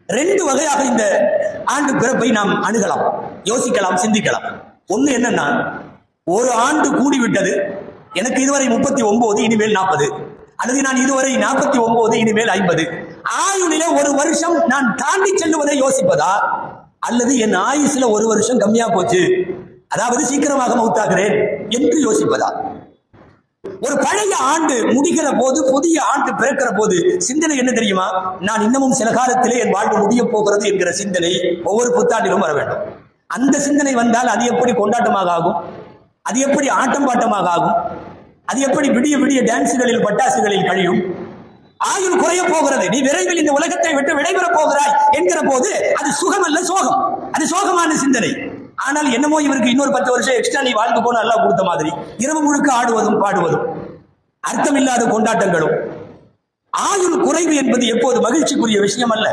ரெண்டு வகையாக இந்த ஆண்டு பிறப்பை நாம் அணுகலாம், யோசிக்கலாம், சிந்திக்கலாம். ஒண்ணு என்னன்னா, ஒரு ஆண்டு கூடிவிட்டது, எனக்கு இதுவரை 39, இனிமேல் 40, அல்லது நான் இதுவரை 49, இனிமேல் 50. ஆயுளிலே ஒரு வருஷம் நான் தாண்டி செல்லுவதை யோசிப்பதா, அல்லது என் ஆயுசுல ஒரு வருஷம் கம்மியா போச்சு, அதாவது சீக்கிரமாக மௌத்தாகிறேன் என்று யோசிப்பதா? ஒரு பழைய ஆண்டு முடிகிற போது, புதிய ஆண்டு பிறக்கிற போது சிந்தனை என்ன தெரியுமா? நான் இன்னமும் சில காலத்திலே என் வாழ்வு முடிய போகிறது என்கிற சிந்தனை ஒவ்வொரு புத்தாண்டிலும் வர வேண்டும். அந்த சிந்தனை வந்தால் அது எப்படி கொண்டாட்டமாக ஆகும், அது எப்படி ஆட்டம் பாட்டமாக ஆகும், அது எப்படி விடிய விடிய டான்ஸுகளில் பட்டாசுகளில் கழியும். ஆயுள் குறைய போகிறது, நீ விரைவில் இந்த உலகத்தை விட்டு விடைபெற போகிறாய் என்கிற போது அது சுகம் அல்ல, சோகம். அது சோகமான சிந்தனை. ஆனால் என்னமோ இவருக்கு இன்னொரு 10 வருஷம் எக்ஸ்ட்ரா நீ வாழ்ந்து போன நல்லா கொடுத்த மாதிரி இரவு முழுக்க ஆடுவதும் பாடுவதும் அர்த்தமில்லாத கொண்டாட்டங்களும். ஆயுள் குறைவு என்பது எப்போது மகிழ்ச்சிக்குரிய விஷயம் அல்ல.